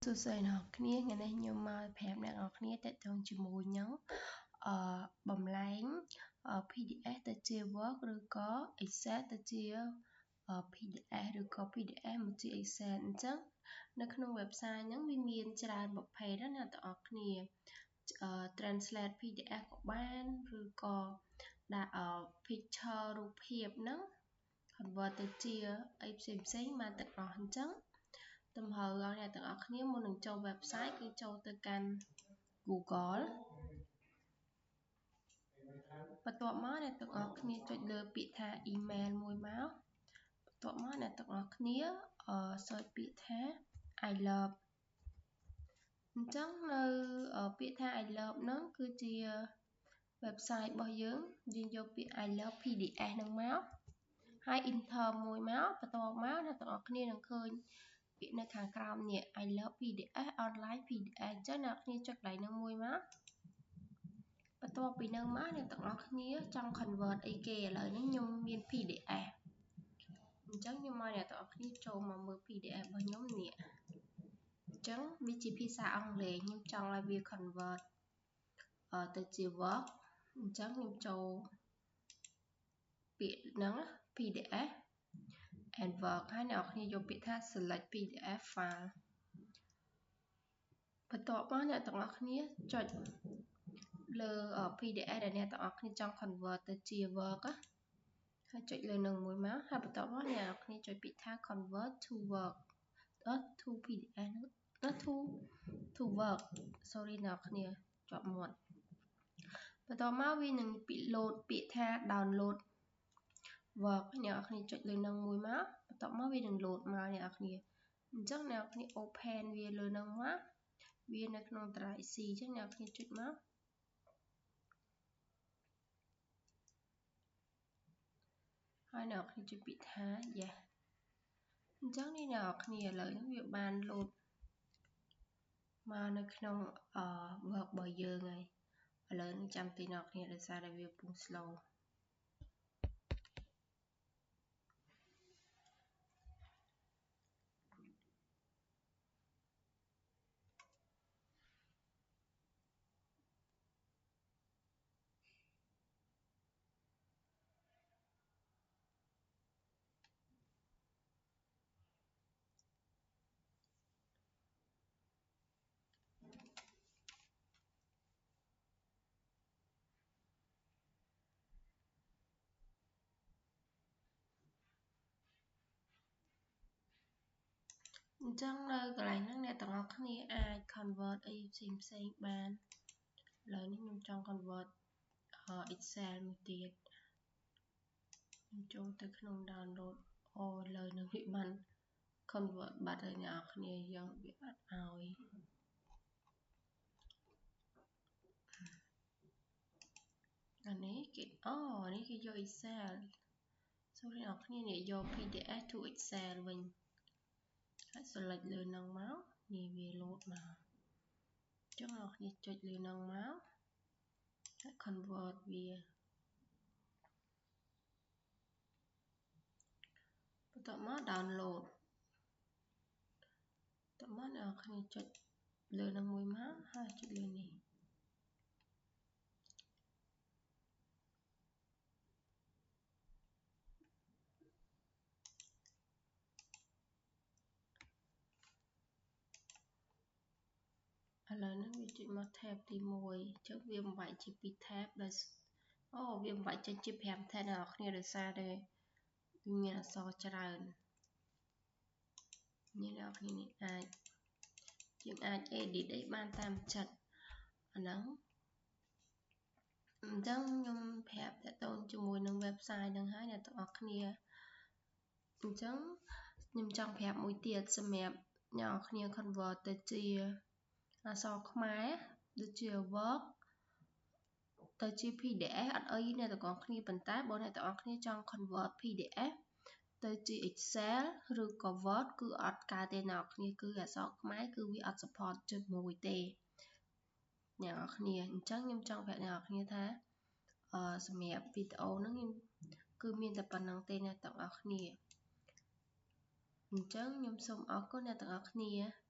សួស្តីអ្នកគ្នាថ្ងៃនេះខ្ញុំមកប្រាប់អ្នកគ្នាតើតើជាមួយនឹងបំលែង PDF ទៅជា Word ឬក៏ Excel ទៅជា PDF ឬក៏ PDF មកជា Excel អញ្ចឹងនៅក្នុង website ហ្នឹងវាមានច្រើនប្រភេទណាអ្នកទាំងអស់គ្នា translate PDF ក៏បានឬក៏ដាក់ picture រូបភាពហ្នឹង convert ទៅជាអីផ្សេងបានទាំងអស់អញ្ចឹងទំហៅឲ្យអ្នកទាំងអស់គ្នាមុននឹងចូល website គឺចូលទៅកាន់ Google បន្ទាប់មកអ្នកទាំងអស់គ្នាចុចលើពាក្យថា email មួយមកបន្ទាប់មកអ្នកទាំងអស់គ្នាsearch ពាក្យថា I love អញ្ចឹងនៅពាក្យថា I love ហ្នឹងគឺជា website របស់យើងយកពាក្យ I love PDF ហ្នឹងមកហើយ enter មួយមកបន្ទាប់មកអ្នកទាំងអស់គ្នានឹងឃើញពាក្យនៅខាងក្រោមនេះ I love PDF online PDF អញ្ចឹងអ្នកគ្នាចុចកន្លែងហ្នឹងមួយមកបន្ទាប់ពីហ្នឹងមកអ្នកទាំងអស់គ្នាចង់ convert អីគេឥឡូវនេះខ្ញុំមាន PDF អញ្ចឹងខ្ញុំមកអ្នកទាំងអស់គ្នាចូលមកមើល PDF របស់ខ្ញុំនេះអញ្ចឹងវាជាភាសាអង់គ្លេសខ្ញុំចង់ឲ្យវា convert ទៅជា Word អញ្ចឹងខ្ញុំចូលពាក្យហ្នឹង PDF and Word ហើយអ្នកគ្នាយកពាក្យថា select PDF file បន្ទាប់មកអ្នកទាំងអស់គ្នាចុចលើ PDF ដែលអ្នកទាំងអស់គ្នាចង់ convert ទៅជា Word ហើយចុចលើនឹងមួយមកហើយបន្ទាប់មកអ្នកទាំងអស់គ្នាចុចពាក្យថា convert to Word to PDF to Word sorry អ្នកគ្នាជាប់មាត់បន្ទាប់មកវានឹងload ពាក្យថា download Word អ្នកគ្នាចុចលើនឹងមួយមកបន្ទាប់មកវានឹង load មកអ្នកគ្នាអញ្ចឹងអ្នកគ្នា open វាលើនឹងមកវានៅក្នុង Drive C អញ្ចឹងអ្នកគ្នាចុចមកហើយអ្នកគ្នាចុចពាក្យថា yes អញ្ចឹងនេះអ្នកគ្នាឥឡូវនេះវាបាន load មកនៅក្នុងwork របស់យើងហើយឥឡូវនេះចាំទីអ្នកគ្នាដោយសារតែវាពង slowអញ្ចឹងនៅកន្លែងហ្នឹងអ្នកទាំងអស់គ្នាអាច convert អីផ្សេងបានឥឡូវនេះខ្ញុំចង់ convert Excel មួយទៀតខ្ញុំចូលទៅក្នុង download ឥឡូវនេះវាបាន convert បាត់ហើយអ្នកនរគ្នាយើងវាអត់ឲ្យអានេះគេនេះគេយក Excel សូមអ្នកនរគ្នានេះយក PDF to Excel វិញហើយ select លើនឹងមកនេះវា load មកអញ្ចឹងអ្នកនរគ្នាចុចលើនឹងមកហើយ convert វាបន្ទាប់មក download បន្ទាប់មកអ្នកនរគ្នាចុចលើនឹងមួយមកហើយចុចលើនេះឥឡូវនេះវាចុចមក tab ទី1អញ្ចឹងវាបំបែកជា2 tab ដោយវាបំបែកចេញជា5 tab អ្នកនរគ្នាដោយសារតែវាមានអក្សរច្រើននេះអ្នកនរគ្នានេះយើងអាច edit អីបានតាមចិត្តអាហ្នឹងអញ្ចឹងខ្ញុំប្រាប់តើតើជាមួយនឹង website ហ្នឹងហើយអ្នកទាំងអស់គ្នាអញ្ចឹងខ្ញុំចង់ប្រាប់មួយទៀតសម្រាប់អ្នកនរគ្នា convert ទៅជាអក្សរខ្មែរដូចជា Word ទៅជា PDF អត់អីអ្នកទាំងអស់គ្នាប៉ុន្តែបើអ្នកទាំងអស់គ្នាចង់ convert PDF ទៅជា Excel ឬក៏ Word គឺអត់កើតទេអ្នកគ្នាគឺអក្សរខ្មែរគឺវាអត់ support ជាមួយទេអ្នកនរគ្នាអញ្ចឹងខ្ញុំចង់ប្រាប់អ្នកនរគ្នាថាសម្រាប់វីដេអូហ្នឹងខ្ញុំគឺមានតែប៉ុណ្្នឹងទេអ្នកទាំងអស់គ្នាអញ្ចឹងខ្ញុំសូមអរគុណអ្នកទាំងអស់គ្នា